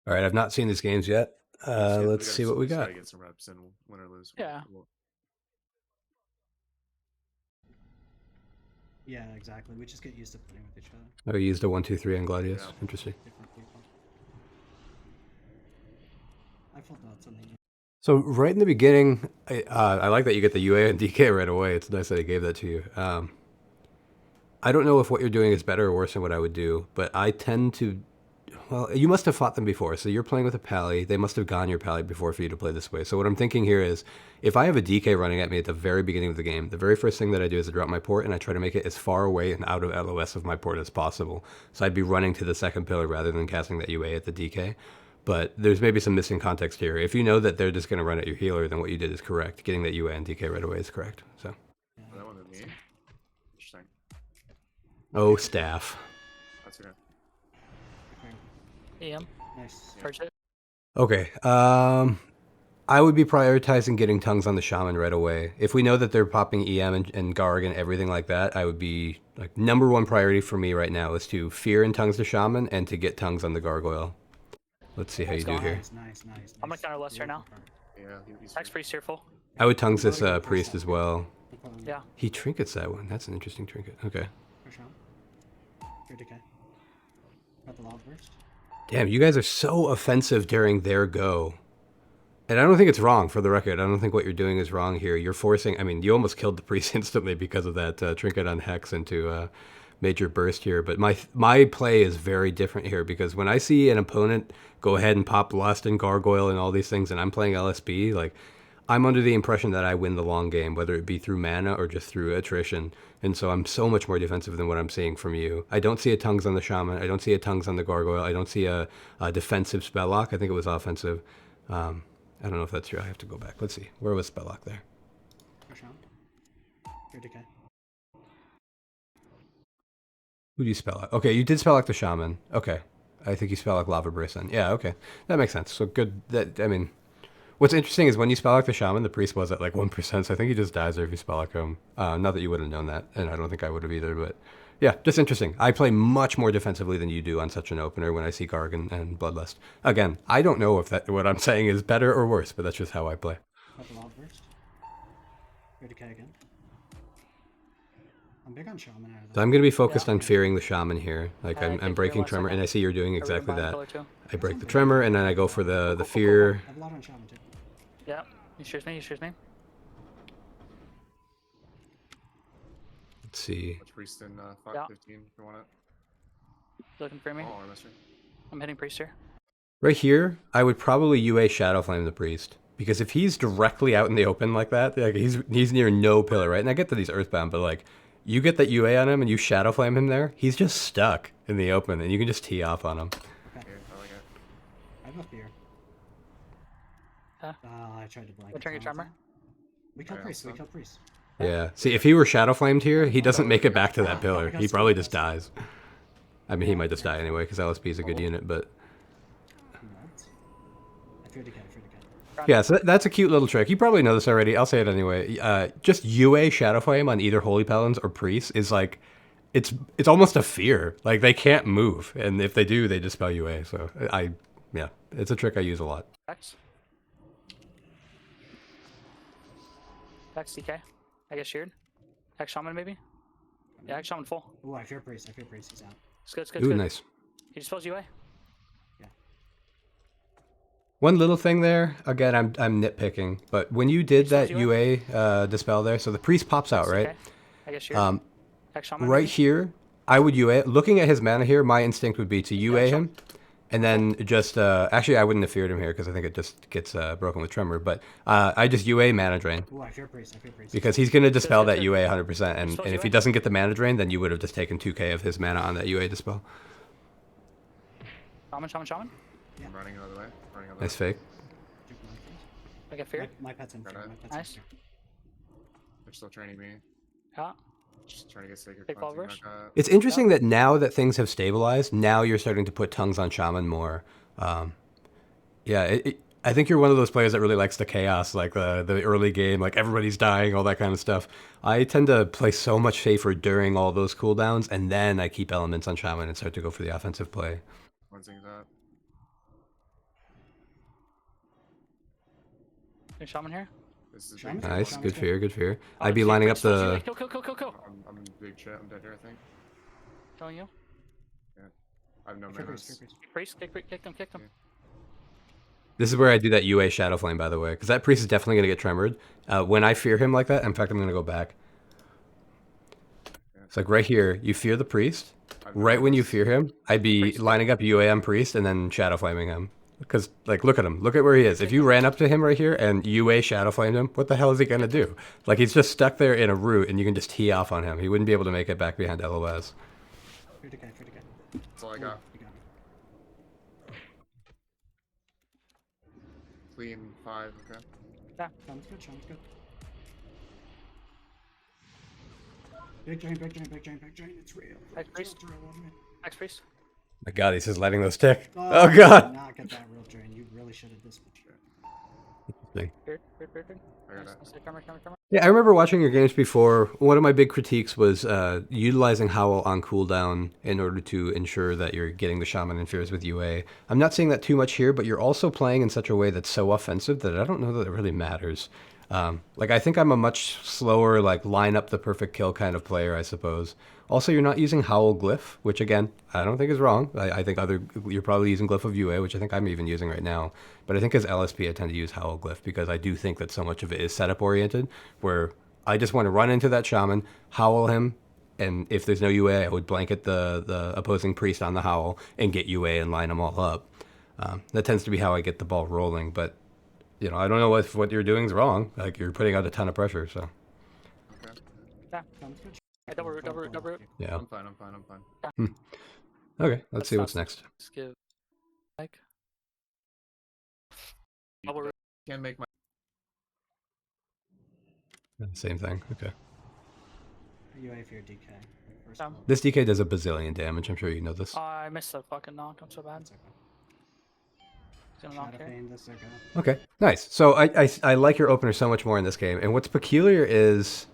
All right, I've not seen these games yet. Let's see what we got. Gotta get some reps in, win or lose. Yeah. Yeah, exactly. We just get used to playing with each other. Oh, you used a 1-2-3 on Gladius. Yeah. Interesting. Different people. I felt that something. So right in the beginning, I like that you get the UA and DK right away. It's nice that I gave that to you. I don't know if what you're doing is better or worse than what I would do, but I tend to. Well, you must have fought them before, so you're playing with a pally. They must have gone your pally before for you to play this way. So what I'm thinking here is, if I have a DK running at me at the very beginning of the game, the very first thing that I do is I drop my port and I try to make it as far away and out of LOS of my port as possible. So I'd be running to the second pillar rather than casting that UA at the DK. But there's maybe some missing context here. If you know that they're just going to run at your healer, then what you did is correct. Getting that UA and DK right away is correct. So. That one with me. Interesting. Oh, staff. That's okay. EM. Nice. Purge it. Okay. I would be prioritizing getting tongues on the shaman right away. If we know that they're popping EM and Garg and everything like that, I would be like #1 priority for me right now is to fear and tongues the shaman and to get tongues on the gargoyle. Let's see how you do here. Nice. I'm gonna counter Lester now. Yeah, he's Hex priest here full. I would tongues this priest as well. Yeah. He trinkets that one. That's an interesting trinket. Okay. Here, DK. Got the lava burst. Damn, you guys are so offensive during their go. And I don't think it's wrong, for the record. I don't think what you're doing is wrong here. You're forcing... I mean, you almost killed the priest instantly because of that trinket on Hex into major burst here. But my play is very different here because when I see an opponent go ahead and pop Lust and Gargoyle and all these things and I'm playing LSB, like, I'm under the impression that I win the long game, whether it be through mana or just through attrition. And so I'm so much more defensive than what I'm seeing from you. I don't see a tongues on the shaman. I don't see a tongues on the gargoyle. I don't see a defensive spell lock. I think it was offensive. I don't know if that's true. I have to go back. Let's see. Where was spell lock there? Here, DK. Who do you spell lock? Okay, you did spell lock the shaman. Okay. I think you spell lock lava burst then. Yeah, okay. That makes sense. So good. I mean... What's interesting is when you spell lock the shaman, the priest was at like 1%, so I think he just dies there if you spell lock him. Not that you would have known that, and I don't think I would have either, but yeah, just interesting. I play much more defensively than you do on such an opener when I see Garg and Bloodlust. Again, I don't know if what I'm saying is better or worse, but that's just how I play. Got the lava burst. Here, DK again. I'm big on shaman out of that. So I'm going to be focused on fearing the shaman here. Like I'm breaking last tremor, and I see you're doing exactly that. I break the Cool. tremor, and then I go for the fear. I have a lot on shaman too. Yeah. He shares me. Let's see. Watch priest in Yeah. 15 if you want it. Looking for me. Oh, I missed her. I'm hitting priest here. Right here, I would probably UA Shadow Flame the priest. Because if he's directly out in the open like that, like he's near no pillar, right? And I get that he's earthbound, but like, you get that UA on him and you Shadow Flame him there, he's just stuck in the open, and you can just tee off on him. Okay. Okay, I like it. I have a fear. Huh? I tried to blank. Return your tremor. We kill Yeah, priest. We so- kill priest. Yeah. See, if he were Shadow Flamed here, he doesn't make it back to that pillar. He probably just dies. I mean, he might just die anyway, because LSP is a good unit, but... I fear DK. Yeah, so that's a cute little trick. You probably know this already. I'll say it anyway. Just UA Shadow Flame on either Holy Paladins or Priests is like... It's almost a fear. Like, they can't move, and if they do, they dispel UA. So, yeah, it's a trick I use a lot. Hex. Hex DK. I guess sheared. Hex shaman maybe. Yeah, Hex shaman full. Oh, I fear priest. He's out. It's good. Ooh, nice. He dispels UA. One little thing there, again, I'm nitpicking, but when you did that UA dispel there, so the priest pops out, right? Okay. I guess sheared. Hex shaman. Right maybe? here, I would UA. Looking at his mana here, my instinct would be to UA him, and then just actually I wouldn't have feared him here because I think it just gets broken with tremor. But I just UA mana drain Oh, I fear priest. because he's gonna dispel that UA 100%, and Dispels if he UA? doesn't get the mana drain, then you would have just taken 2k of his mana on that UA dispel. Shaman. I'm running another way. Nice fake. I get feared. My pet's in fear. Got it. My pet's Nice. in fear. They're still training me. Yeah. Just trying to get sacred Big ball cleansing rush? back up. It's interesting that now that things have stabilized, now you're starting to put tongues on shaman more. Yeah, I think you're one of those players that really likes the chaos, like the early game, like everybody's dying, all that kind of stuff. I tend to play so much safer during all those cooldowns, and then I keep elements on shaman and start to go for the offensive play. Cleansing's up. New shaman here. This is Shaman? big. Nice, Shaman's good good. fear, good fear. Oh, I'd be shit, lining up Bristol, the. Kill, kill, kill, kill, kill. I'm in big shit. I'm dead here, I think. Killing you. I have no Fear priest, fear manas. priest. Priest, kick them, kick them. This is where I do that UA Shadow Flame, by the way, because that priest is definitely going to get tremored. When I fear him like that, in fact, I'm going to go back. It's like right here, you fear the priest. I have no Right when you manas. fear him, I'd be Priest. lining up UA on priest and then Shadow Flaming him. Because, like, look at him. Look at where he is. If you ran up to him right here and UA Shadow Flamed him, what the hell is he going to do? Like, he's just stuck there in a root and you can just tee off on him. He wouldn't be able to make it back behind LOS. Fear decay, fear decay. That's all I got. You got it. Clean 5, okay. Shaman's good, shaman's good. Big drain, big drain, big drain, big drain. It's real. Next priest. It's real, man. Next priest. My god, he's just letting those tick. Oh, Oh, god! You did not get that real drain. You really should have this much. Weird. I got it. Camera. Yeah, I remember watching your games before. One of my big critiques was utilizing Howl on cooldown in order to ensure that you're getting the Shaman and Fears with UA. I'm not seeing that too much here, but you're also playing in such a way that's so offensive that I don't know that it really matters. Like, I think I'm a much slower, like, line up the perfect kill kind of player, I suppose. Also, you're not using Howl Glyph, which, again, I don't think is wrong. I think you're probably using Glyph of UA, which I think I'm even using right now. But I think as LSP, I tend to use Howl Glyph because I do think that so much of it is setup-oriented, where I just want to run into that Shaman, Howl him, and if there's no UA, I would blanket the opposing priest on the Howl and get UA and line them all up. That tends to be how I get the ball rolling, but you know, I don't know if what you're doing is wrong. Like, you're putting out a ton of pressure, so. Okay. Shaman's good. Hey, double root. Yeah. I'm fine. Okay, let's see what's next. Let's give like double root. Can't make my. Same thing, okay. UA fear DK. First Down. level. This DK does a bazillion damage, I'm sure you know this. I missed the fucking knock. I'm so bad. That's okay. He's gonna knock Shadow here. Fiend, this is go. Okay, nice. So I like your opener so much more in this game, and what's peculiar is,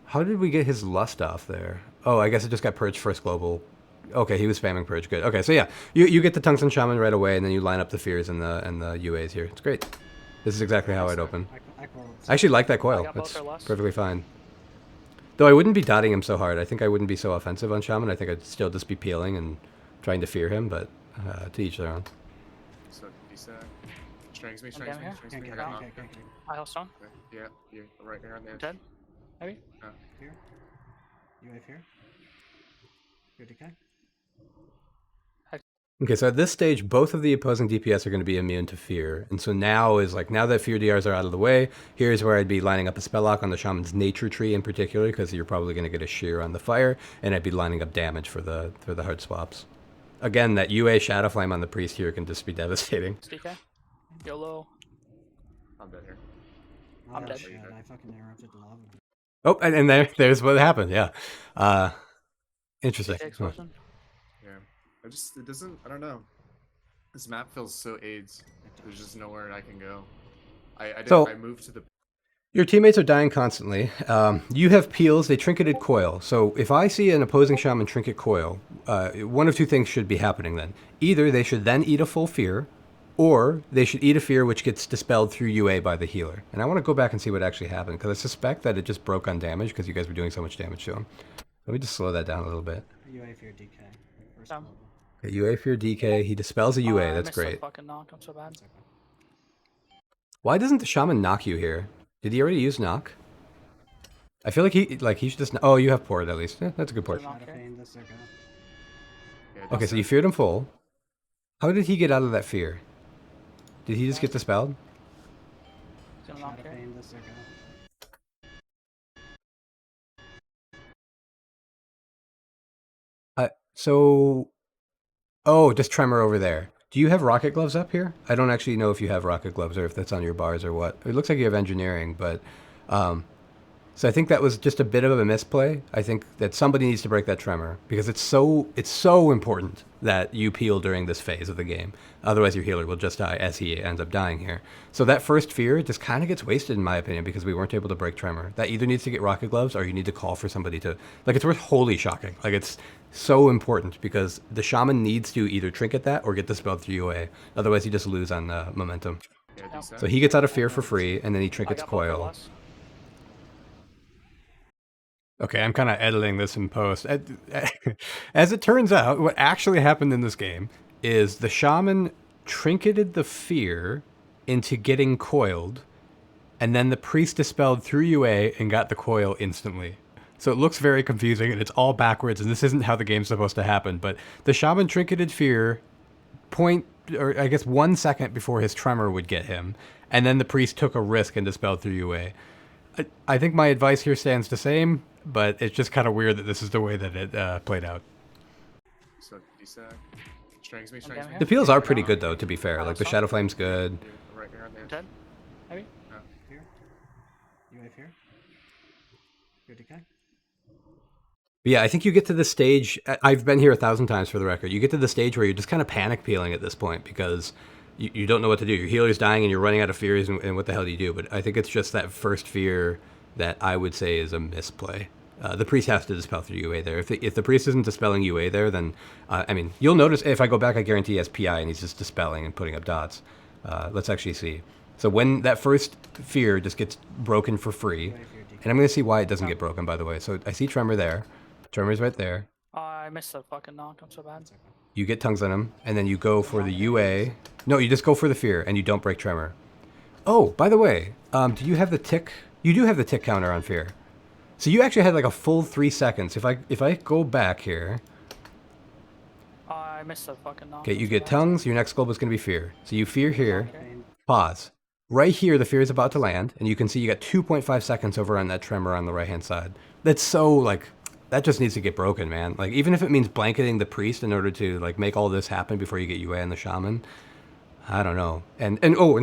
how did we get his Lust off there? Oh, I guess it just got Purge first global. Okay, he was spamming Purge, good. Okay, so yeah, you get the Tungsten Shaman right away, and then you line up the Fears and the UAs here. It's great. This is exactly how I'd open. I actually like that coil. got both That's our Lust. perfectly fine. Though I wouldn't be dotting him so hard. I think I wouldn't be so offensive on Shaman. I think I'd still just be peeling and trying to fear him, but to each their own. So, he's strings me. down here? I Okay, got okay, knocked. okay. I heal stone. Okay. Yeah, right here on the edge. Dead. Maybe. Fear. UA fear. Fear DK. Okay, so at this stage, both of the opposing DPS are going to be immune to fear. And so now that fear DRs are out of the way, here's where I'd be lining up a spell lock on the Shaman's nature tree in particular, because you're probably going to get a shear on the fire, and I'd be lining up damage for the hard swaps. Again, that UA Shadow Flame on the priest here can just be devastating. DK. YOLO. I'm dead here. Oh, I'm dead. shit, I fucking interrupted the lava. Oh, and there's what happened, yeah. Interesting. DK Huh. explosion. Yeah. It doesn't, I don't know. This map feels so AIDS. There's just nowhere I can go. I moved to the. Your teammates are dying constantly. You have peels. They trinketed coil. So if I see an opposing shaman trinket coil, one of two things should be happening then. Either they should then eat a full fear, or they should eat a fear which gets dispelled through UA by the healer. And I want to go back and see what actually happened, because I suspect that it just broke on damage because you guys were doing so much damage to him. Let me just slow that down a little bit. UA fear DK. First Down. level. Okay, UA fear DK. He dispels a UA. I That's missed the great. fucking knock. I'm so bad. That's okay. Why doesn't the shaman knock you here? Did he already use knock? I feel like he should just. Oh, you have port at least. Yeah, that's a good port. Knock Shadow here. Fiend, this is go. Yeah, Okay, so you feared him full. How did he get out of that fear? Did he just get dispelled? He's gonna knock Shadow here. Fiend, this is go. So, oh, just tremor over there. Do you have rocket gloves up here? I don't actually know if you have rocket gloves or if that's on your bars or what. It looks like you have engineering, but so I think that was just a bit of a misplay. I think that somebody needs to break that tremor because it's so important that you peel during this phase of the game. Otherwise, your healer will just die as he ends up dying here. So that first fear just kind of gets wasted in my opinion because we weren't able to break tremor. That either needs to get rocket gloves or you need to call for somebody to like. It's worth holy shocking. Like it's so important because the shaman needs to either trinket that or get dispelled through UA. Otherwise, you just lose on momentum. Yeah, Yeah. decent. So he gets out of fear for free, and then he I trinkets got both for coil. less. Okay, I'm kind of editing this in post. As it turns out, what actually happened in this game is the shaman trinketed the fear into getting coiled, and then the priest dispelled through UA and got the coil instantly. So it looks very confusing, and it's all backwards, and this isn't how the game's supposed to happen. But the shaman trinketed fear or I guess 1 second before his tremor would get him, and then the priest took a risk and dispelled through UA. I think my advice here stands the same, but it's just kind of weird that this is the way that it played out. So decent. Strings me, strings down me. here. The peels are pretty good, though, to be fair. Oh, Like, the that's Shadow Flame's good. Dude, right here on the edge. Dead? Maybe? Here. You wave here. Your decay. But yeah, I think you get to the stage. I've been here 1,000 times for the record. You get to the stage where you're just kind of panic peeling at this point because you don't know what to do. Your healer's dying and you're running out of fears, and what the hell do you do? But I think it's just that first fear that I would say is a misplay. The priest has to dispel through UA there. If the priest isn't dispelling UA there, then, I mean, you'll notice if I go back, I guarantee he has PI and he's just dispelling and putting up dots. Let's actually see. So when that first fear just gets broken for free, and I'm going to see why it doesn't get broken, by the way. So I see Tremor there. Tremor's right there. Oh, I missed the fucking knock. I'm so bad. You get tongues on him, and then you go for the UA. No, you just go for the fear, and you don't break Tremor. Oh, by the way, do you have the tick? You do have the tick counter on fear. So you actually had like a full 3 seconds. If I go back here, Oh, I missed the fucking knock. okay, I'm you so get bad. tongues. Your next globe is going to be fear. So you fear here. Okay. Pause. Right here, the fear is about to land, and you can see you got 2.5 seconds over on that tremor on the right-hand side. That's so, like, that just needs to get broken, man. Like, even if it means blanketing the priest in order to, like, make all this happen before you get UA and the shaman, I don't know. And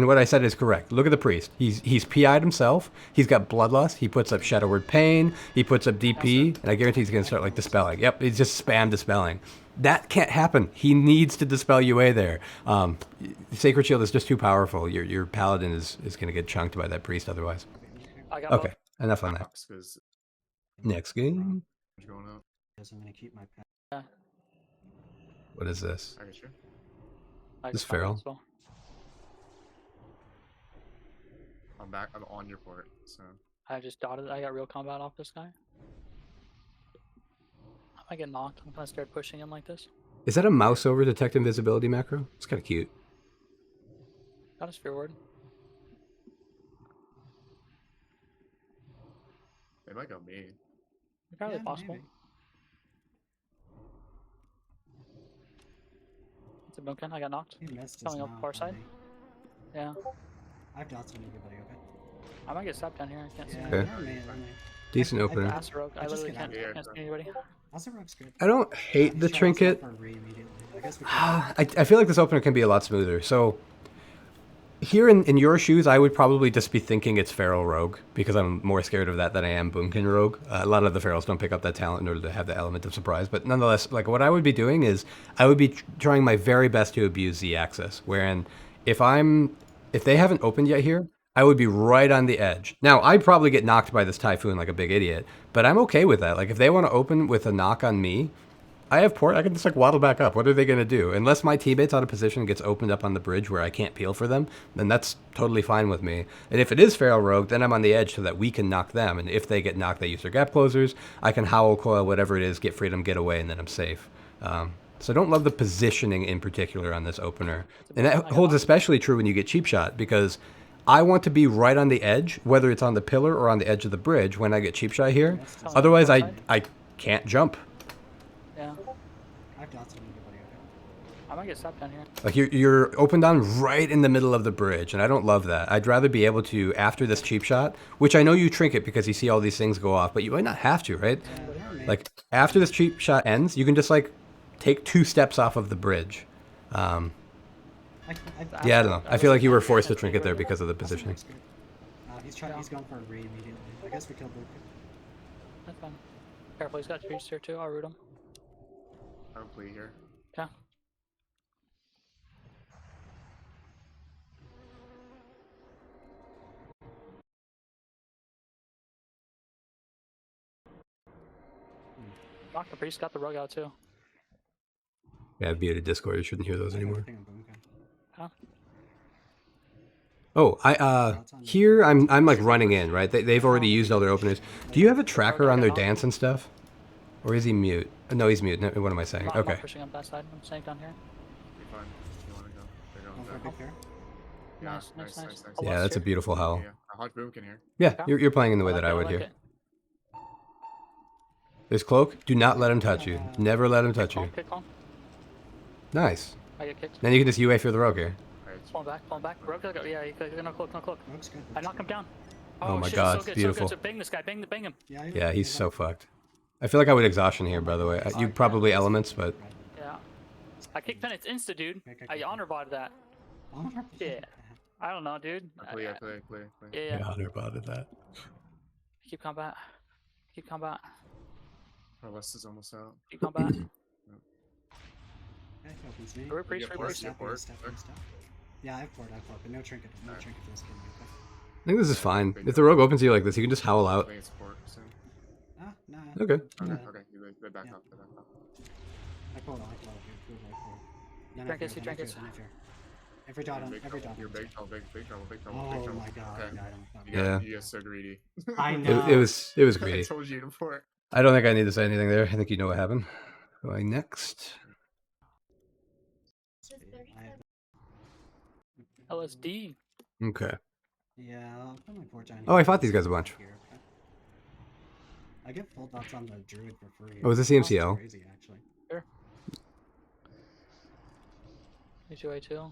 what I said is correct. Look at the priest. He's PI'd himself. He's got bloodlust. He puts up Shadow Word Pain. He puts up DP, and I guarantee he's going to start, like, dispelling. Yep, he's just spam dispelling. That can't happen. He needs to dispel UA there. Sacred Shield is just too powerful. Your paladin is going to get chunked by that priest otherwise. I got Okay, enough on that. Because Next game. going up. Yes, I'm gonna keep my pet. Yeah, What is this? I got you. I This got that feral? as well. I'm back. I'm on your port. So I just dotted. I got real combat off this guy. I might get knocked. I'm kind of scared pushing him like this. Is that a mouse over detect invisibility macro? It's kind of cute. Got a sphere ward. they might go me. Entirely possible. Maybe. It's a Bunkin. I got knocked. He missed his Coming up knock far on side. me. Yeah. I have dots on everybody, okay? I might get stabbed down here. I can't see. Yeah, Okay. on me, on me. Decent I opener. Ass rogue. I just literally get can't, out. can't see anybody. Also, rogue's good. I don't hate He's the trying to trinket. stop for re immediately. I guess we I feel like this opener can be a lot smoother. So here in your shoes, I would probably just be thinking it's Feral Rogue because I'm more scared of that than I am Boomkin Rogue. A lot of the Ferals don't pick up that talent in order to have the element of surprise. But nonetheless, like what I would be doing is I would be trying my very best to abuse Z-axis. Wherein if they haven't opened yet here, I would be right on the edge. Now, I'd probably get knocked by this Typhoon like a big idiot, but I'm okay with that. Like if they want to open with a knock on me, I have port. I can just like waddle back up. What are they going to do? Unless my teammate's out of position and gets opened up on the bridge where I can't peel for them, then that's totally fine with me. And if it is Feral Rogue, then I'm on the edge so that we can knock them. And if they get knocked, they use their gap closers. I can howl coil, whatever it is, get freedom, get away, and then I'm safe. So I don't love the positioning in particular on this opener. And that holds especially true when you get cheap shot because I want to be right on the edge, whether it's on the pillar or on the edge of the bridge when I get cheap shot here. Otherwise, I can't jump. Yeah. I have dots on everybody, okay? I might get stabbed down here. Like you're opened on right in the middle of the bridge, and I don't love that. I'd rather be able to, after this cheap shot, which I know you trinket because you see all these things go off, but you might not have to, right? Yeah, they're on me. Like after this cheap shot ends, you can just like take 2 steps off of the bridge. Yeah, I don't know. I feel like you were forced to trinket there because of the positioning. He's going for a re immediately. I guess we killed Luke. That's fine. Careful, he's got trees here too. I'll root him. I'm plea here. Yeah. Knock the priest got the rug out too. Yeah, I've muted Discord. You shouldn't hear those anymore. Huh? Oh, here I'm like running in, right? They've already used all their openers. Do you have a tracker on their dance and stuff? Or is he mute? No, he's mute. What am I saying? I'm Okay. not pushing up that side. I'm staying down here. Be fine. You want to go? They're Go going for a down. big pair. Yeah, Nice, nice, nice. Oh, Yeah, what's that's a here? beautiful howl. Yeah. A hot boom can hear. Yeah, Okay. you're playing in the way I like that I it, would like here. it. There's cloak. Do not let him touch you. Never let him touch you. Kick on. Nice. I get kicked. Then you can just UA for the rogue here. Pull him back. Rogue, yeah, no cloak, no cloak. Rogue's good. I knock him down. Oh my shit, God, so it's good, beautiful. So good. So bang this guy, bang him. Yeah, he's so fucked. I feel like I would exhaustion here, by the way. You probably elements, but Yeah. I kicked pen, it's insta, dude. I honor botted that. Yeah. I don't know, dude. I play. Yeah. honor botted that. Keep combat. Our list is almost out. Keep combat. We're Priest. Yeah, I have port, but no trinket. No trinket for this kid. Okay. I think this is fine. If the rogue opens you like this, you can just howl I out. think it's port soon. Nah. Okay. Okay. Yeah. Okay. They back up. I pulled out. Drink it, drink it. Every dot on. You're big trouble. Big trouble. Oh my god. Okay. Yeah. You guys so greedy. I know. It was I greedy. told you to port. I don't think I need to say anything there. I think you know what happened. Going next. LSD. Okay. Yeah, I'll put my port down. Oh, I fought these guys a bunch. I get full dots on the druid for free. Oh, is this That's CMCL? crazy, actually. HUA too.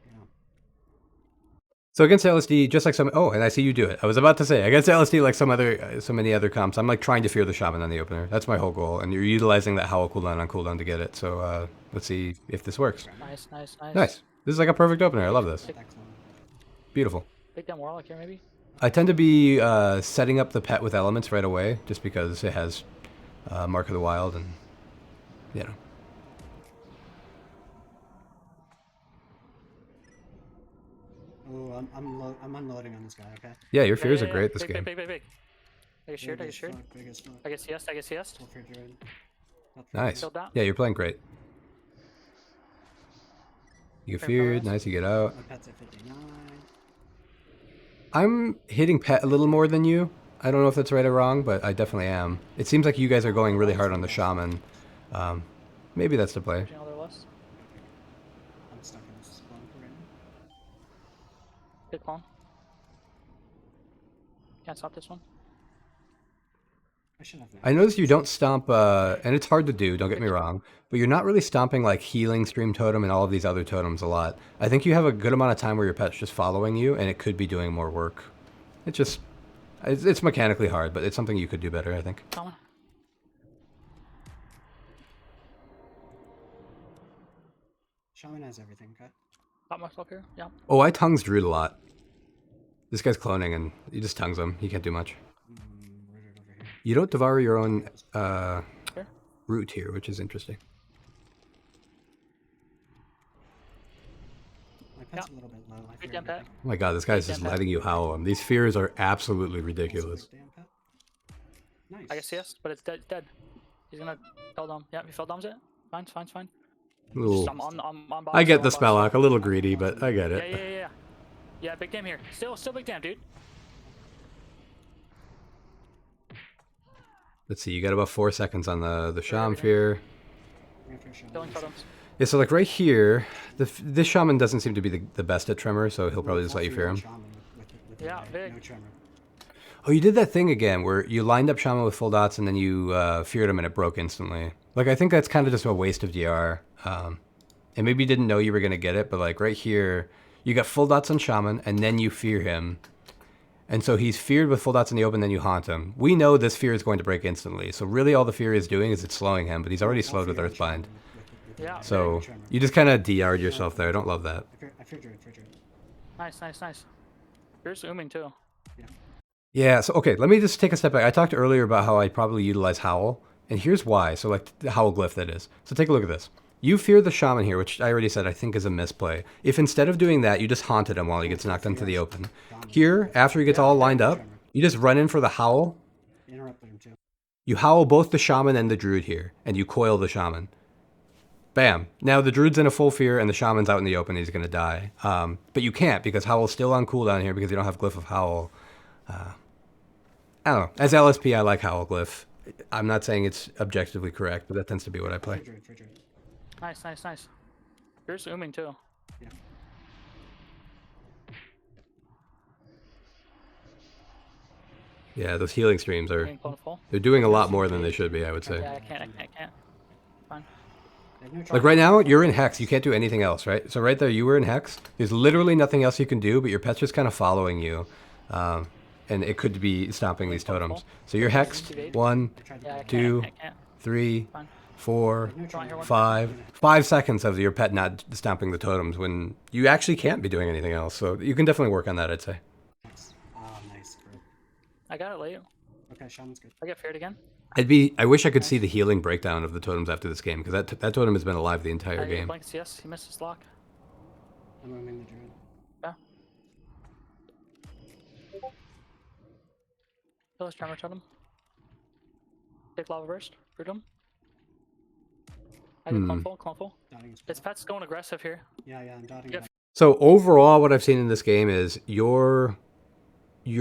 Yeah. So against LSD, just like some. Oh, and I see you do it. I was about to say against LSD, like so many other comps. I'm like trying to fear the shaman on the opener. That's my whole goal, and you're utilizing that howl cooldown on cooldown to get it. So let's see if this works. Nice. Nice. This is like a perfect opener. I love this. Excellent. Beautiful. Big damn Warlock here, maybe? I tend to be setting up the pet with elements right away, just because it has Mark of the Wild, and you know. Oh, I'm unloading on this guy. Okay. Yeah, your fears are great this game. Big. I get sheared. Big as fuck. I get CS. Full for druid. Nice. Killed that. Yeah, you're playing great. You get feared. Nice, you get out. My pet's at 59. I'm hitting pet a little more than you. I don't know if that's right or wrong, but I definitely am. It seems like you guys are going really hard on the shaman. Maybe that's the play. I'm I'm stuck in this spawn right now. Big clone. Can't stop this one. I should have. I noticed you don't stomp, and it's hard to do, don't get me wrong, but you're not really stomping like healing stream totem and all of these other totems a lot. I think you have a good amount of time where your pet's just following you, and it could be doing more work. It's mechanically hard, but it's something you could do better, I think. Come on. Shaman has everything, okay? Got myself here. Yeah. Oh, I tongues Druid a lot. This guy's cloning, and he just tongues him. He can't do much. Rooted over here. You don't devour your own Here. root here, which is interesting. My pet's a little bit low. I Big fear damn pet. Oh my god, this guy's just letting you howl him. These fears are absolutely ridiculous. Damn pet. Nice. I get CS, but it's dead. He's gonna fell dom. Yeah, he fell doms it. Fine. Little, I'm on box, I get I'm the on spell box. lock, a little greedy, but I get it. Yeah. Yeah, big damn here. Still big damn, dude. Let's see, you got about 4 seconds on the Sham Fear. Killing totems. Yeah, so like right here, this Shaman doesn't seem to be the best at Tremor, so he'll probably just let you fear him. Yeah, big. No tremor. Oh, you did that thing again where you lined up Shaman with full dots and then you feared him and it broke instantly. Like, I think that's kind of just a waste of DR. And maybe you didn't know you were going to get it, but like right here, you got full dots on Shaman and then you fear him. And so he's feared with full dots in the open, then you haunt him. We know this fear is going to break instantly. So really all the fear is doing is it's slowing him, but he's already slowed with Earthbind. Yeah. So you just kind of DR'd yourself there. I don't love that. I fear druid. Nice. You're zooming too. Yeah, so okay, let me just take a step back. I talked earlier about how I probably utilize Howl, and here's why. So like the Howl glyph that is. So take a look at this. You fear the Shaman here, which I already said I think is a misplay. If instead of doing that, you just haunted him while he gets knocked into the open. Here, after he gets all lined up, you just run in for the Howl. Interrupted him too. You howl both the Shaman and the Druid here, and you coil the Shaman. Bam. Now the druid's in a full fear and the shaman's out in the open. He's going to die. But you can't because Howl's still on cooldown here because you don't have Glyph of Howl. I don't know. As LSP, I like Howl Glyph. I'm not saying it's objectively correct, but that tends to be what I play. For druid. Nice, nice, nice. You're zooming too. Yeah. Yeah, those healing streams are... Getting clone full. They're doing a lot more than they should be, I would say. Yeah, I can't. Fine. They have no Like charge. right now, you're in Hex. You can't do anything else, right? So right there, you were in Hex. There's literally nothing else you can do, but your pet's just kind of following you. And it could be stomping these totems. So you're Hexed. 1, They tried to Yeah, I do can't. 2, I can't. 3, Fine. 4, no charge. 5. 5 seconds of your pet not stomping the totems when you actually can't be doing anything else. So you can definitely work on that, I'd say. Nice. Nice. Bro. I got it late. Okay, shaman's good. I get feared again. I wish I could see the healing breakdown of the totems after this game, because that totem has been alive the entire I game. blank CS. He missed his lock. I'm moving the druid. Yeah. Kill his tremor totem. Take lava burst. Freedom. I get clone full. Dotting is His pet's going aggressive here. Yeah, I'm dotting. Yeah. Like, So overall, what I've seen in this game is your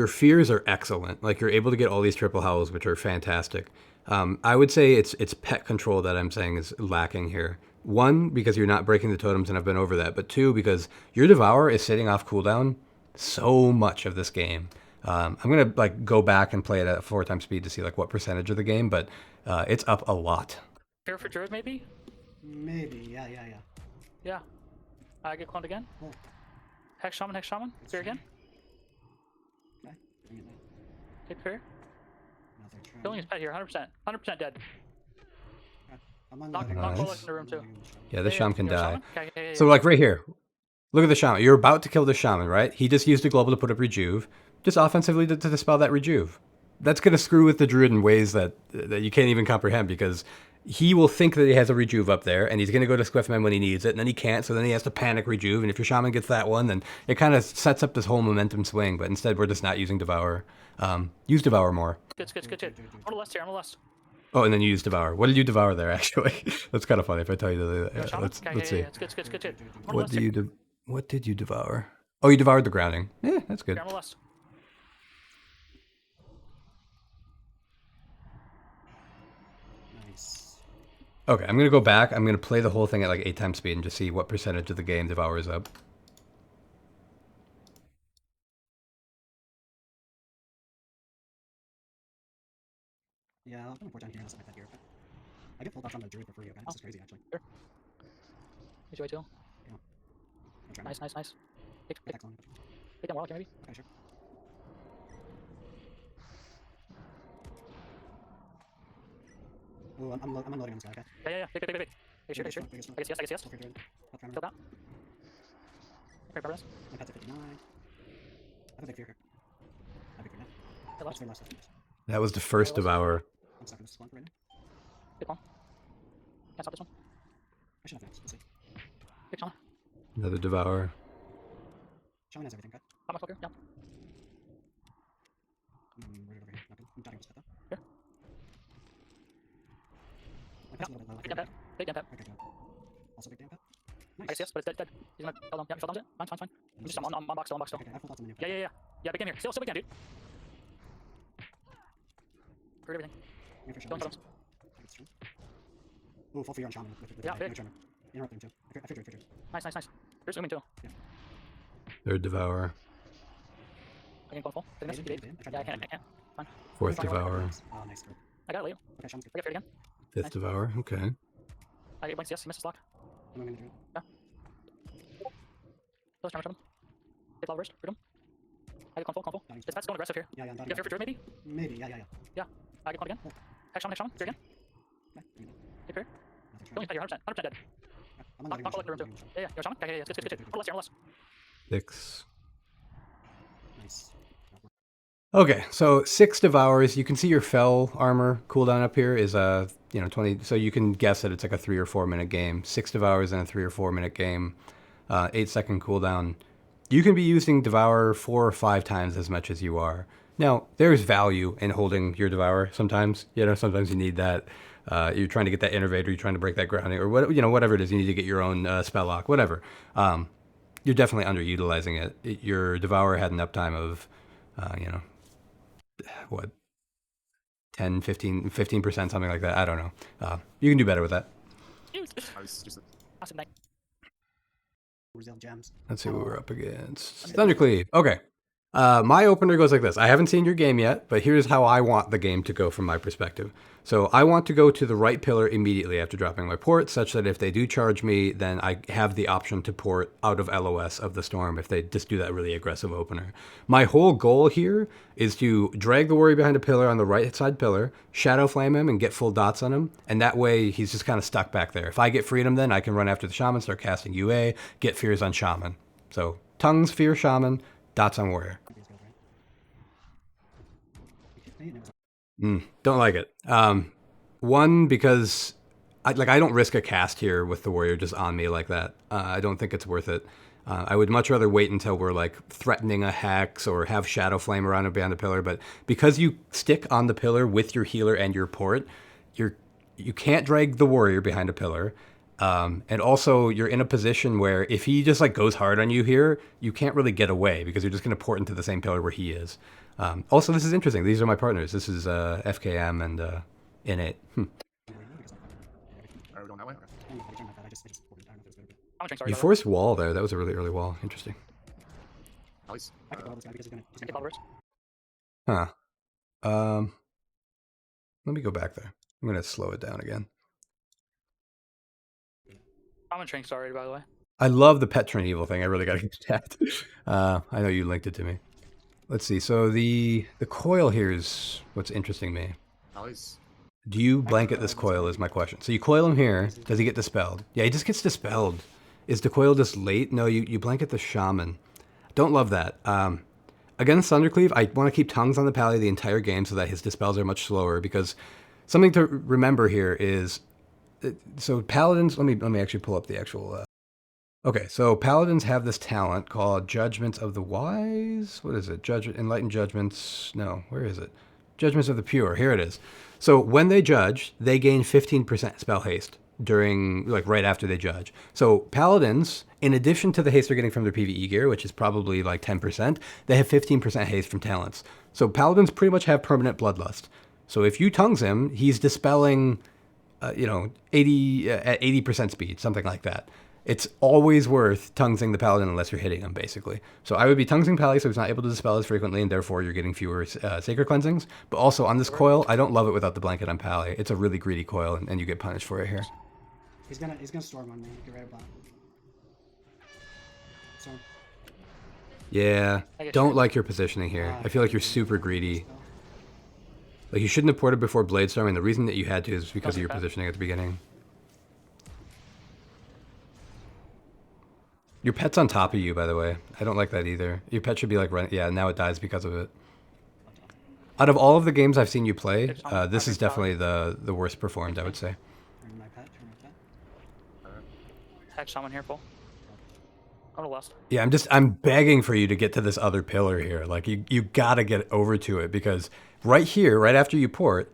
fears are excellent. Like you're able to get all these triple howls, which are fantastic. I would say it's pet control that I'm saying is lacking here. 1, because you're not breaking the totems, and I've been over that. But 2, because your Devour is sitting off cooldown so much of this game. I'm gonna like go back and play it at 4 times speed to see like what percentage of the game, but it's up a lot. Fear for druid maybe? maybe. Yeah. Yeah. I get cloned again. Oh. Hex shaman. Fear again. Okay. Bring it down. Take fear. Another try. Killing his pet here. 100%. 100% dead. I'm on Knock the Nice. Warlock in the room too. Yeah, this shaman can you're a die. shaman? Okay, yeah. So like right here, look at the shaman. You're about to kill the shaman, right? He just used a global to put up rejuve, just offensively to dispel that rejuve. That's gonna screw with the druid in ways that you can't even comprehend, because he will think that he has a rejuve up there, and he's gonna go to Squiffman when he needs it, and then he can't, so then he has to panic rejuve, and if your shaman gets that one, then it kind of sets up this whole momentum swing. But instead, we're just not using Devour. Use Devour more. Good. I'm on the left here. I'm on the left. Oh, and then you use Devour. What did you Devour there, actually? That's kind of funny if I tell you to do that. You're a Yeah, shaman? let's Okay, see. yeah. It's good. I'm on the What left do here. you What did you devour? Oh, you devoured the grounding. Yeah, that's good. I'm on the left. Nice. Okay, I'm gonna go back. I'm gonna play the whole thing at like 8 times speed and just see what percentage of the game devours up. Yeah, I'll put 4 down here and I'll set my pet here. Okay. I get full touch on the druid for free. Okay, this is crazy actually. He's way too. I'm trying. Nice. Take Attack on. that Warlock here maybe. Okay, sure. Oh, I'm unloading on this guy. Okay. Yeah. Big. Are you sure? Biggest one. I guess yes. Okay, druid. I'll try Kill that. Okay, progress. my pet's at 59. I have a big fear here. I have a big fear now. Kill That's that. very last. That's That was the first devour. I'm stuck in this one right now. Big one. Can't stop this one. I should have next. We'll see. Big shaman. Another devour. Shaman has everything, okay? Hot motherfucker. Yeah. Right over here. Nothing. I'm dying with this pet though. Here. My pet's a little bit low. Big damn pet. Big damn pet. Okay, good. Also big damn pet. I guess yes, but it's dead. He's gonna kill them. Yeah, you fell down it. Fine. I'm just on box still. Okay, I have full thoughts on the new pet. Yeah. Yeah, big game here. Still big game, dude. Heard everything. Wait for Killing shaman. totems. I get this turn. Ooh, full fear on shaman with Yeah, no big. tremor. Interrupt him too. I figured. Nice. You're zooming too. Third devour. I can go full. Big miss. Did Big. it? I tried Yeah, I to can't. Fine. Fourth devour. Oh, nice. Good. I got it late. Okay, shaman's good. I get feared again. Fifth Nice. devour. Okay. I get blanks. Yes, he missed his lock. I'm moving the druid. Kill his tremor totem. Take lava burst. Freedom. I get clone full. His pet's going aggressive here. Yeah, I'm You dotting. get fear for druid maybe? Maybe. Yeah. I get clone again. Hex shaman. Fear again. Okay, bring it down. Take fear. Another Killing try. his pet here. 100% dead. I'm Knock Warlock in the room too. Yeah. You're a shaman? Okay, yeah. It's good. On the left. 6. Nice. Okay, so 6 devours. You can see your fell armor cooldown up here is 20. So you can guess that it's like a 3 or 4 minute game. 6 devours in a 3 or 4 minute game. 8-second cooldown. You can be using devour 4 or 5 times as much as you are. Now, there's value in holding your devour sometimes. Sometimes you need that. you're trying to get that innervator, you're trying to break that grounding, or what, you know, whatever it is, you need to get your own spell lock, whatever. You're definitely underutilizing it. Your Devourer had an uptime of, you know, what, 10, 15%, something like that. I don't know. You can do better with that. I was just Awesome, thank Brazil gems. Let's see what we're up against. Thundercleave. Okay. My opener goes like this. I haven't seen your game yet, but here's how I want the game to go from my perspective. So I want to go to the right pillar immediately after dropping my port, such that if they do charge me, then I have the option to port out of LOS of the storm if they just do that really aggressive opener. My whole goal here is to drag the warrior behind a pillar on the right side pillar, shadow flame him and get full dots on him, and that way he's just kind of stuck back there. If I get freedom, then I can run after the shaman, start casting UA, get fears on shaman. So tongues, fear, shaman, dots on warrior. Don't like it. One, because I don't risk a cast here with the warrior just on me like that. I don't think it's worth it. I would much rather wait until we're like threatening a hex or have shadow flame around and behind the pillar. But because you stick on the pillar with your healer and your port, you can't drag the warrior behind a pillar. And also you're in a position where if he just like goes hard on you here, you can't really get away because you're just going to port into the same pillar where he is. Also, this is interesting. These are my partners. This is FKM and Innate. Are we going that way? Okay. You forced wall there. That was a really early wall. Interesting. At least, I could follow this guy because he's gonna you. Followers. Huh. Let me go back there. I'm going to slow it down again. I'm in Trinks already, by the way. I love the pet train evil thing. I really got to get that. I know you linked it to me. Let's see. So the coil here is what's interesting me. at least. Do you blanket this coil is my question. So you coil him here. Does he get dispelled? Yeah, he just gets dispelled. Is the coil just late? No, you blanket the shaman. Don't love that. Against Thundercleave, I want to keep tongues on the pally the entire game so that his dispels are much slower, because something to remember here is, so paladins, let me actually pull up the actual, okay, so paladins have this talent called Judgments of the Wise. What is it? Enlightened Judgments. No, where is it? Judgments of the Pure. Here it is. So when they judge, they gain 15% spell haste during, like, right after they judge. So paladins, in addition to the haste they're getting from their PvE gear, which is probably like 10%, they have 15% haste from talents. So paladins pretty much have permanent bloodlust. So if you tongues him, he's dispelling, 80 at 80% speed, something like that. It's always worth tonguesing the paladin unless you're hitting him, basically. So I would be tonguesing pally so he's not able to dispel as frequently, and therefore you're getting fewer sacred cleansings. But also on this coil, I don't love it without the blanket on pally. It's a really greedy coil, and you get punished for it here. He's gonna storm on me. Get ready, bot. Storm. Yeah, don't like your positioning here. I feel like you're super greedy. Like, you shouldn't have ported before Bladestorm, and the reason that you had to is because of your positioning at the beginning. Your pet's on top of you, by the way. I don't like that either. Your pet should be like, yeah, now it dies because of it. Out of all of the games I've seen you play, this is definitely the worst performed, I would say. Turn my pet. Hex shaman here, full. On the left. Yeah, I'm begging for you to get to this other pillar here. Like, you gotta get over to it, because right here, right after you port,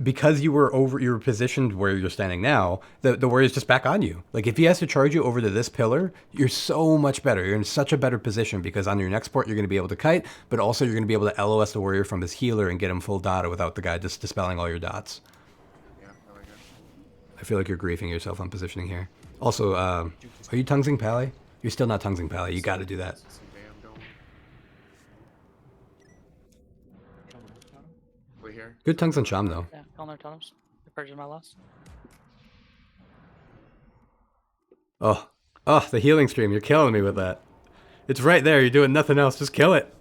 because you were positioned where you're standing now, the warrior's just back on you. Like, if he has to charge you over to this pillar, you're so much better. You're in such a better position, because on your next port, you're going to be able to kite, but also you're going to be able to LOS the warrior from his healer and get him full data without the guy just dispelling all your dots. Yeah, I like it. I feel like you're griefing yourself on positioning here. Also, are you tonguesing pally? You're still not tonguesing pally. You got to do that. Wait here. Good tongues on Sham, though. Yeah, on their totems. The purge is my last. Oh, the healing stream. You're killing me with that. It's right there. You're doing nothing else. Just kill it.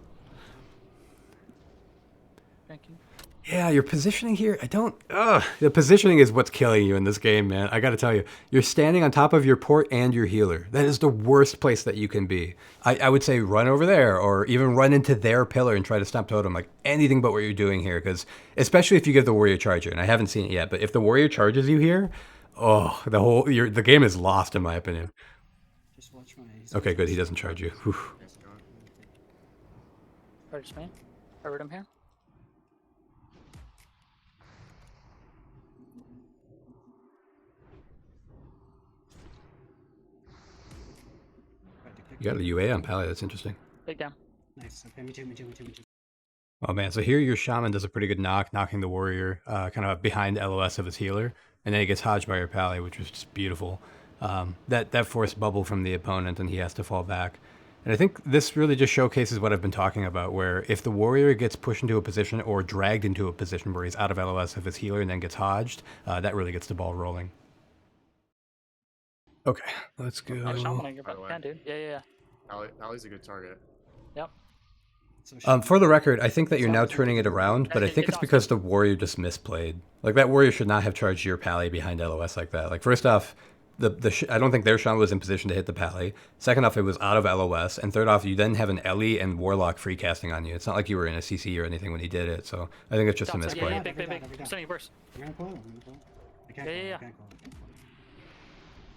Thank you. Yeah, your positioning here, the positioning is what's killing you in this game, man. I gotta tell you, you're standing on top of your port and your healer. That is the worst place that you can be. I would say run over there, or even run into their pillar and try to stomp totem, like anything but what you're doing here, because especially if you give the warrior charger, and I haven't seen it yet, but if the warrior charges you here, the game is lost, in my opinion. Just watch my. Okay, good, he doesn't charge you. Whew. Purge me. I heard him here. You got a UA on Pally. That's interesting. Big damn. Nice. Okay, me too, me too, me too, me too. Oh man, so here your shaman does a pretty good knocking the warrior kind of behind LOS of his healer, and then he gets hodged by your Pally, which was just beautiful. That forced bubble from the opponent, and he has to fall back. And I think this really just showcases what I've been talking about, where if the warrior gets pushed into a position or dragged into a position where he's out of LOS of his healer and then gets hodged, that really gets the ball rolling. Okay, let's go. Shaman on your back. Yeah, dude. Yeah. Pally's a good target. Yep. So For the record, I think that you're now turning it around, but I think it's because the warrior just misplayed. Like, that warrior should not have charged your Pally behind LOS like that. Like, first off, I don't think their shaman was in position to hit the Pally. Second off, it was out of LOS. And third off, you then have an Ellie and Warlock free casting on you. It's not like you were in a CC or anything when he did it. So I think it's just a misplay. Yeah, big. I'm sending you burst. I'm gonna coil. I can't Yeah. I can't coil.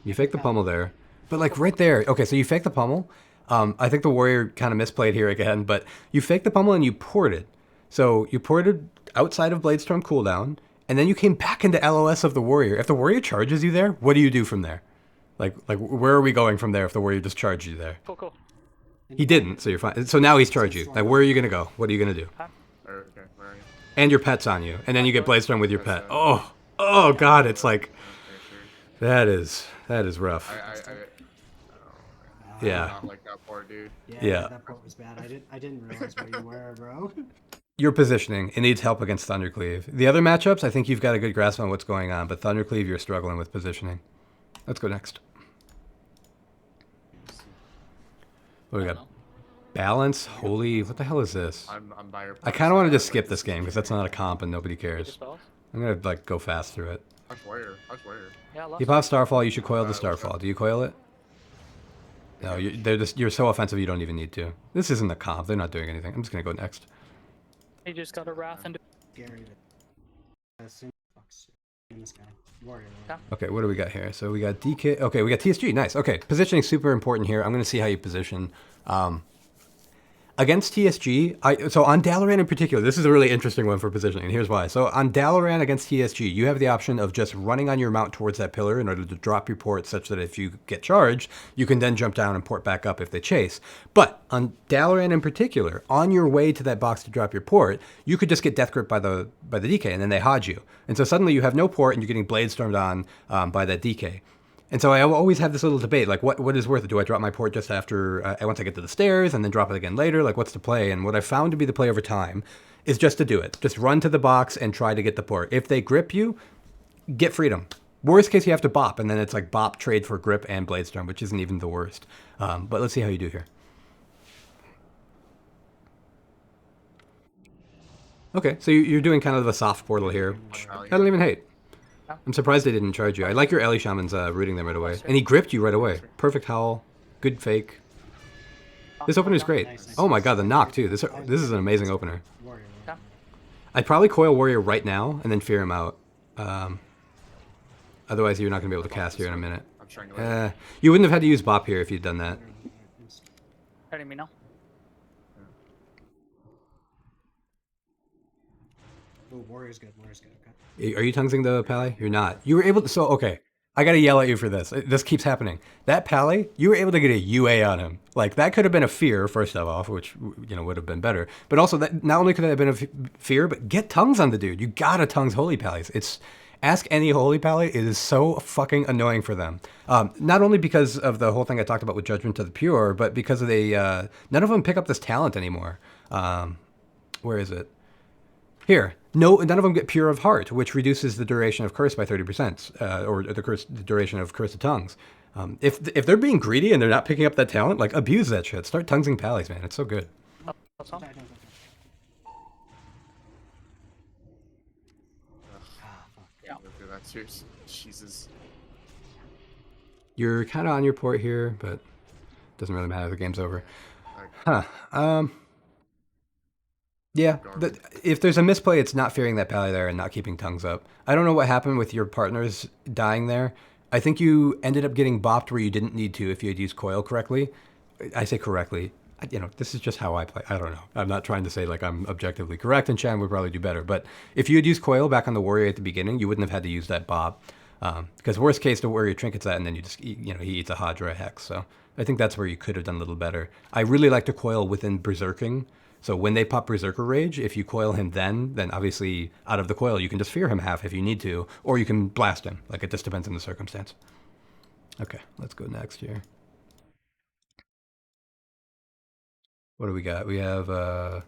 You fake the pummel there. But, like, right there. Okay, so you fake the pummel. I think the warrior kind of misplayed here again, but you faked the pummel and you ported. So you ported outside of Bladestorm cooldown, and then you came back into LOS of the warrior. If the warrior charges you there, what do you do from there? Like where are we going from there if the warrior just charged you there? Cool. He didn't, so you're fine. So now he's charged you. Like, where are you going to go? What are you going to do? Okay, where are you? And your pet's on you, and then you get Bladestorm with your pet. Oh God, it's like, that is rough. Yeah. Not like that poor dude. Yeah. That part was bad. I didn't realize where you were, bro. Your positioning, it needs help against Thundercleave. The other matchups, I think you've got a good grasp on what's going on, but Thundercleave, you're struggling with positioning. Let's go next. What do we got? Balance? Holy, what the hell is this? I'm by your I kind of want to just skip this game because that's not a comp and nobody cares. I'm going to like go fast through it. How's warrior? Yeah, You pop Starfall, you should coil the Starfall. Do you coil it? No, you're so offensive you don't even need to. This isn't a comp. They're not doing anything. I'm just going to go next. He just got a wrath and Gary. This guy. Warrior. Okay, what do we got here? So we got DK. Okay, we got TSG. Nice. Okay, positioning super important here. I'm going to see how you position. Against TSG, so on Dalaran in particular, this is a really interesting one for positioning, and here's why. So on Dalaran against TSG, you have the option of just running on your mount towards that pillar in order to drop your port such that if you get charged, you can then jump down and port back up if they chase. But on Dalaran in particular, on your way to that box to drop your port, you could just get death grip by the DK, and then they hodge you. And so suddenly you have no port, and you're getting blade stormed on by that DK. And so I always have this little debate, like what is worth it? Do I drop my port just after, once I get to the stairs and then drop it again later? Like, what's the play? And what I found to be the play over time is just to do it. Just run to the box and try to get the port. If they grip you, get freedom. Worst case, you have to bop, and then it's like bop, trade for grip and Bladestorm, which isn't even the worst. But let's see how you do here. Okay, so you're doing kind of a soft portal here. I don't even hate. I'm surprised they didn't charge you. I like your Ellie Shaman's rooting them right away. And he gripped you right away. Perfect howl. Good fake. This opener is great. Oh my god, the knock too. This is an amazing opener. I'd probably coil Warrior right now and then fear him out. Otherwise you're not going to be able to cast here in a minute. You wouldn't have had to use Bop here if you'd done that. Hurting me now. Oh, Warrior's good. Okay. Are you tonguesing the Pally? You're not. You were able to... So, okay. I gotta yell at you for this. This keeps happening. That Pally, you were able to get a UA on him. Like, that could have been a fear, first of all, which, you know, would have been better. But also, that not only could that have been a fear, but get tongues on the dude. You gotta tongues Holy Pallies. Ask any Holy Pally. It is so fucking annoying for them. Not only because of the whole thing I talked about with Judgment to the Pure, but because of none of them pick up this talent anymore. Where is it? Here, none of them get Pure of Heart, which reduces the duration of Curse by 30%, or the duration of Curse of Tongues. If they're being greedy and they're not picking up that talent, like, abuse that shit. Start tonguesing Pallies, man. It's so good. Yeah. That's yours. Jesus. You're kind of on your port here, but it doesn't really matter. The game's over. Huh. Yeah, if there's a misplay, it's not fearing that Pally there and not keeping tongues up. I don't know what happened with your partners dying there. I think you ended up getting bopped where you didn't need to if you had used coil correctly. I say correctly. You know, this is just how I play. I don't know. I'm not trying to say like I'm objectively correct, and Chan would probably do better. But if you had used coil back on the warrior at the beginning, you wouldn't have had to use that bop. Because worst case, to where your trinket's at, and then you just, you know, he eats a Hodge or a Hex. So I think that's where you could have done a little better. I really like to coil within Berserking. So when they pop Berserker Rage, if you coil him then obviously out of the coil, you can just fear him half if you need to, or you can blast him. Like, it just depends on the circumstance. Okay, let's go next here. What do we got? We have, oh,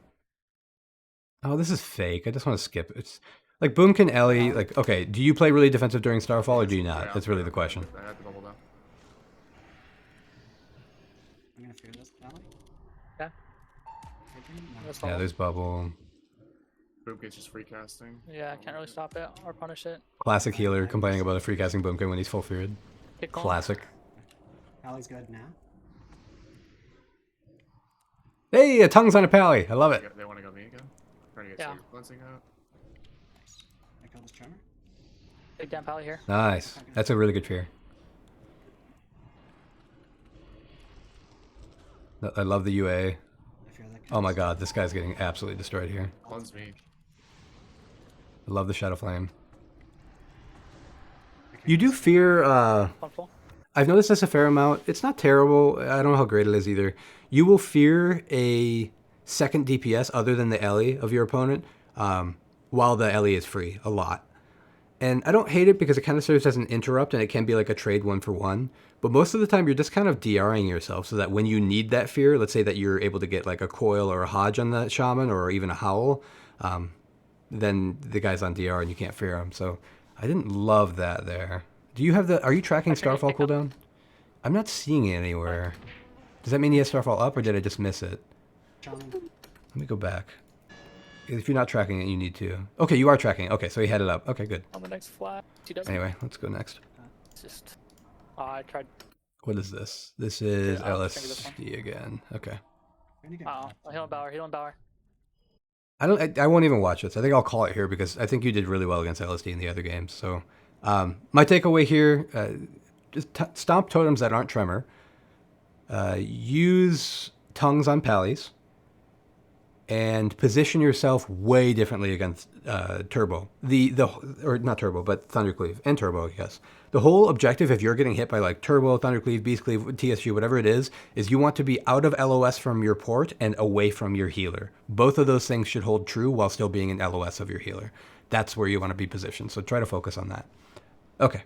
this is fake. I just want to skip. It's like Boomkin Ellie, like, okay, do you play really defensive during Starfall or do you not? That's really the question. I had to bubble down. I'm gonna fear this alley. Yeah. No. Yeah, there's bubble. Boomkin's just free casting. Yeah, I can't really stop it or punish it. Classic healer complaining about a free casting Boomkin when he's full feared. Kick call. Classic. Alley's good now. Hey, a tongue's on a pally. I love it. They want to go me again? Trying to get Yeah. Sacred Cleansing out. I killed this tremor. Big down pally here. Nice. That's a really good fear. I love the UA. I fear that. Oh my god, this guy's getting absolutely destroyed here. Cleanse me. I love the Shadow Flame. You do fear, One full. I've noticed this a fair amount. It's not terrible. I don't know how great it is either. You will fear a second DPS other than the Ellie of your opponent, while the Ellie is free, a lot. And I don't hate it because it kind of serves as an interrupt and it can be like a trade 1-for-1. But most of the time you're just kind of DRing yourself so that when you need that fear, let's say that you're able to get like a coil or a Hodge on that shaman or even a howl, then the guy's on DR and you can't fear him. So I didn't love that there. Do you have the, are you tracking Starfall cooldown? I'm not seeing it anywhere. Does that mean he has Starfall up or did I just miss it? Shaman. Let me go back. If you're not tracking it, you need to. Okay, you are tracking. Okay, so he had it up. Okay, good. On the next flat. He doesn't. Anyway, let's go next. It's just. I tried. What is this? This is Yeah, I'll think of this one. LSD again. Okay. Pretty good. Heal Bower. Heal Bower. I won't even watch this. I think I'll call it here because I think you did really well against LSD in the other games. So my takeaway here, just stomp totems that aren't tremor. Use tongues on pallies. And position yourself way differently against Turbo. Or not Turbo, but Thundercleave and Turbo, yes. The whole objective, if you're getting hit by like Turbo, Thundercleave, Beastcleave, TSU, whatever it is you want to be out of LOS from your port and away from your healer. Both of those things should hold true while still being in LOS of your healer. That's where you want to be positioned. So try to focus on that. Okay.